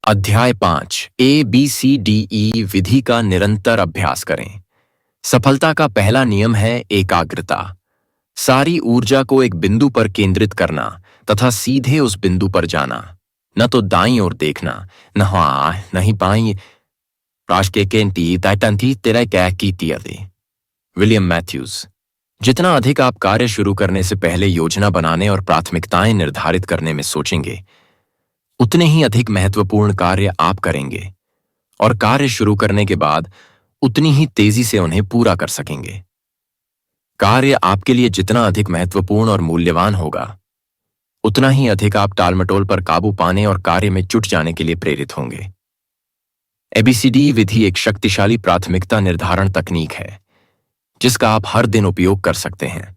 अध्याय 5 ABCDE विधि का निरंतर अभ्यास करें। सफलता का पहला नियम है एकाग्रता। सारी ऊर्जा को एक बिंदु पर केंद्रित करना तथा सीधे उस बिंदु पर जाना, न तो दाईं ओर देखना, न हाँ नहीं पाई तेरा क्या की दे। William Mathews. जितना अधिक आप कार्य शुरू करने से पहले योजना बनाने और प्राथमिकताएं निर्धारित करने में सोचेंगे, उतने ही अधिक महत्वपूर्ण कार्य आप करेंगे और कार्य शुरू करने के बाद उतनी ही तेजी से उन्हें पूरा कर सकेंगे। कार्य आपके लिए जितना अधिक महत्वपूर्ण और मूल्यवान होगा, उतना ही अधिक आप टालमटोल पर काबू पाने और कार्य में जुट जाने के लिए प्रेरित होंगे। ABCD विधि एक शक्तिशाली प्राथमिकता निर्धारण तकनीक है जिसका आप हर दिन उपयोग कर सकते हैं।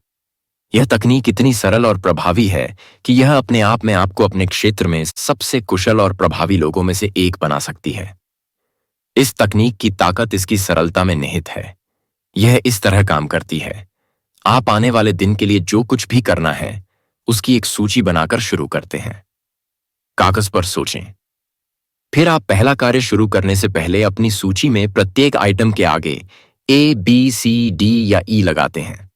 यह तकनीक इतनी सरल और प्रभावी है कि यह अपने आप में आपको अपने क्षेत्र में सबसे कुशल और प्रभावी लोगों में से एक बना सकती है। इस तकनीक की ताकत इसकी सरलता में निहित है। यह इस तरह काम करती है। आप आने वाले दिन के लिए जो कुछ भी करना है, उसकी एक सूची बनाकर शुरू करते हैं। कागज पर सोचें। फिर आप पहला कार्य शुरू करने से पहले अपनी सूची में प्रत्येक आइटम के आगे A, B, C, D या E लगाते हैं।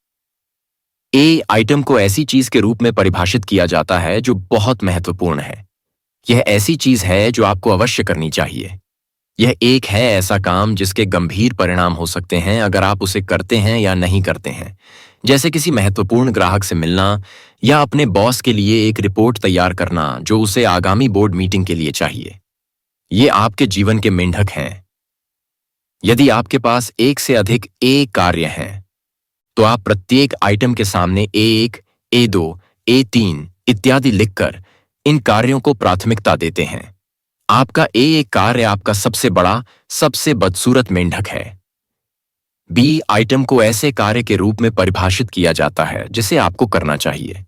ए आइटम को ऐसी चीज के रूप में परिभाषित किया जाता है जो बहुत महत्वपूर्ण है। यह ऐसी चीज है जो आपको अवश्य करनी चाहिए। यह एक है ऐसा काम जिसके गंभीर परिणाम हो सकते हैं अगर आप उसे करते हैं या नहीं करते हैं, जैसे किसी महत्वपूर्ण ग्राहक से मिलना या अपने बॉस के लिए एक रिपोर्ट तैयार करना जो उसे आगामी बोर्ड मीटिंग के लिए चाहिए। ये आपके जीवन के मेंढक हैं। यदि आपके पास एक से अधिक ए कार्य हैं, तो आप प्रत्येक आइटम के सामने A1, A2, A3 इत्यादि लिखकर इन कार्यों को प्राथमिकता देते हैं। आपका A1 कार्य आपका सबसे बड़ा, सबसे बदसूरत मेंढक है। B आइटम को ऐसे कार्य के रूप में परिभाषित किया जाता है जिसे आपको करना चाहिए,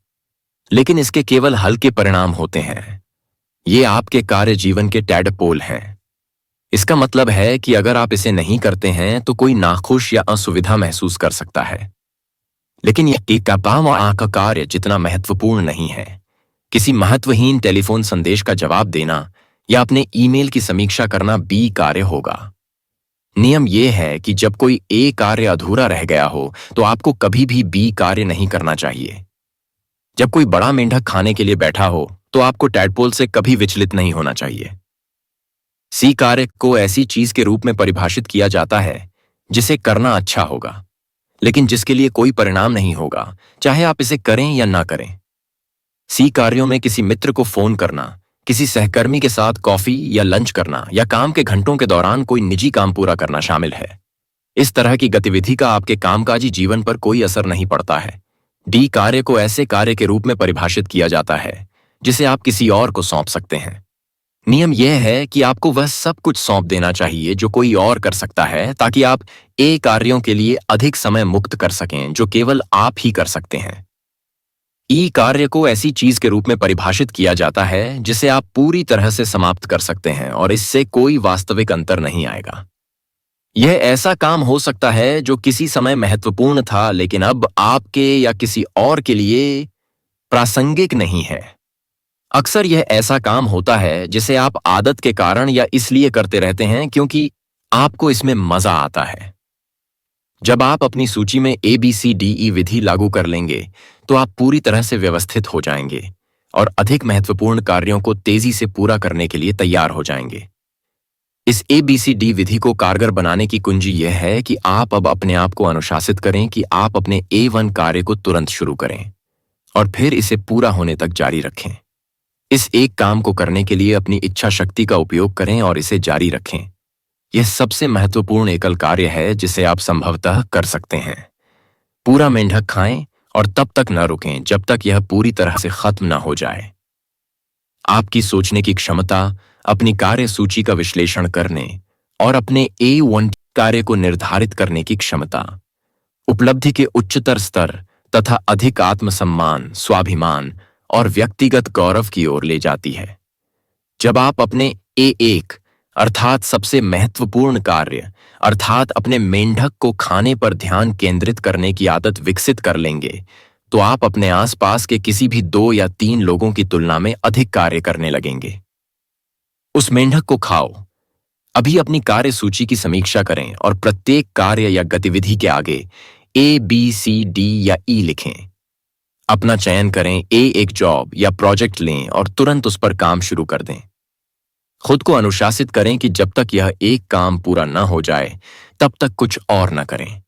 लेकिन इसके केवल हल्के परिणाम होते हैं। ये आपके कार्य जीवन के टैडपोल हैं। इसका मतलब है कि अगर आप इसे नहीं करते हैं तो कोई नाखुश या असुविधा महसूस कर सकता है। लेकिन यह काम और का कार्य जितना महत्वपूर्ण नहीं है। किसी महत्वहीन टेलीफोन संदेश का जवाब देना या अपने ईमेल की समीक्षा करना B कार्य होगा। नियम यह है कि जब कोई A कार्य अधूरा रह गया हो तो आपको कभी भी B कार्य नहीं करना चाहिए। जब कोई बड़ा मेंढक खाने के लिए बैठा हो तो आपको टैडपोल से कभी विचलित नहीं होना चाहिए। C कार्य को ऐसी चीज के रूप में परिभाषित किया जाता है जिसे करना अच्छा होगा, लेकिन जिसके लिए कोई परिणाम नहीं होगा, चाहे आप इसे करें या ना करें। C कार्यों में किसी मित्र को फोन करना, किसी सहकर्मी के साथ कॉफी या लंच करना या काम के घंटों के दौरान कोई निजी काम पूरा करना शामिल है। इस तरह की गतिविधि का आपके कामकाजी जीवन पर कोई असर नहीं पड़ता है। D कार्य को ऐसे कार्य के रूप में परिभाषित किया जाता है जिसे आप किसी और को सौंप सकते हैं। नियम यह है कि आपको वह सब कुछ सौंप देना चाहिए जो कोई और कर सकता है, ताकि आप ए कार्यों के लिए अधिक समय मुक्त कर सकें जो केवल आप ही कर सकते हैं। ई कार्य को ऐसी चीज के रूप में परिभाषित किया जाता है जिसे आप पूरी तरह से समाप्त कर सकते हैं और इससे कोई वास्तविक अंतर नहीं आएगा। यह ऐसा काम हो सकता है जो किसी समय महत्वपूर्ण था लेकिन अब आपके या किसी और के लिए प्रासंगिक नहीं है। अक्सर यह ऐसा काम होता है जिसे आप आदत के कारण या इसलिए करते रहते हैं क्योंकि आपको इसमें मजा आता है। जब आप अपनी सूची में ABCDE विधि लागू कर लेंगे तो आप पूरी तरह से व्यवस्थित हो जाएंगे और अधिक महत्वपूर्ण कार्यों को तेजी से पूरा करने के लिए तैयार हो जाएंगे। इस ABCD विधि को कारगर बनाने की कुंजी यह है कि आप अब अपने आप को अनुशासित करें कि आप अपने A1 कार्य को तुरंत शुरू करें और फिर इसे पूरा होने तक जारी रखें। इस एक काम को करने के लिए अपनी इच्छा शक्ति का उपयोग करें और इसे जारी रखें। यह सबसे महत्वपूर्ण एकल कार्य है जिसे आप संभवतः कर सकते हैं। पूरा मेंढक खाएं और तब तक न रुकें जब तक यह पूरी तरह से खत्म न हो जाए। आपकी सोचने की क्षमता, अपनी कार्य सूची का विश्लेषण करने और अपने A1 कार्य को निर्धारित करने की क्षमता, उपलब्धि के उच्चतर स्तर तथा अधिक आत्मसम्मान, स्वाभिमान और व्यक्तिगत गौरव की ओर ले जाती है। जब आप अपने A1 अर्थात सबसे महत्वपूर्ण कार्य अर्थात अपने मेंढक को खाने पर ध्यान केंद्रित करने की आदत विकसित कर लेंगे, तो आप अपने आसपास के किसी भी 2 या 3 लोगों की तुलना में अधिक कार्य करने लगेंगे। उस मेंढक को खाओ। अभी अपनी कार्य सूची की समीक्षा करें और प्रत्येक कार्य या गतिविधि के आगे A, B, C, D या E लिखें। अपना चयन करें, एक जॉब या प्रोजेक्ट लें और तुरंत उस पर काम शुरू कर दें। खुद को अनुशासित करें कि जब तक यह एक काम पूरा न हो जाए तब तक कुछ और न करें।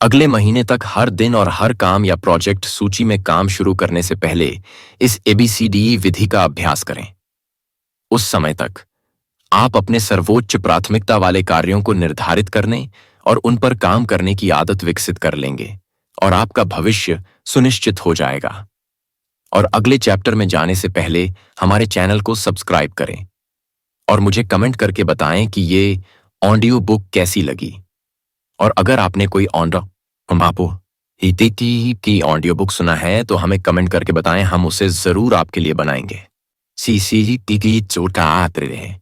अगले महीने तक हर दिन और हर काम या प्रोजेक्ट सूची में काम शुरू करने से पहले इस ABCD विधि का अभ्यास करें। उस समय तक आप अपने सर्वोच्च प्राथमिकता वाले कार्यों को निर्धारित करने और उन पर काम करने की आदत विकसित कर लेंगे और आपका भविष्य सुनिश्चित हो जाएगा। और अगले चैप्टर में जाने से पहले हमारे चैनल को सब्सक्राइब करें और मुझे कमेंट करके बताएं कि ये ऑडियो बुक कैसी लगी। और अगर आपने कोई की ऑडियो बुक सुना है तो हमें कमेंट करके बताएं, हम उसे जरूर आपके लिए बनाएंगे। सी की चोटा आते रहे।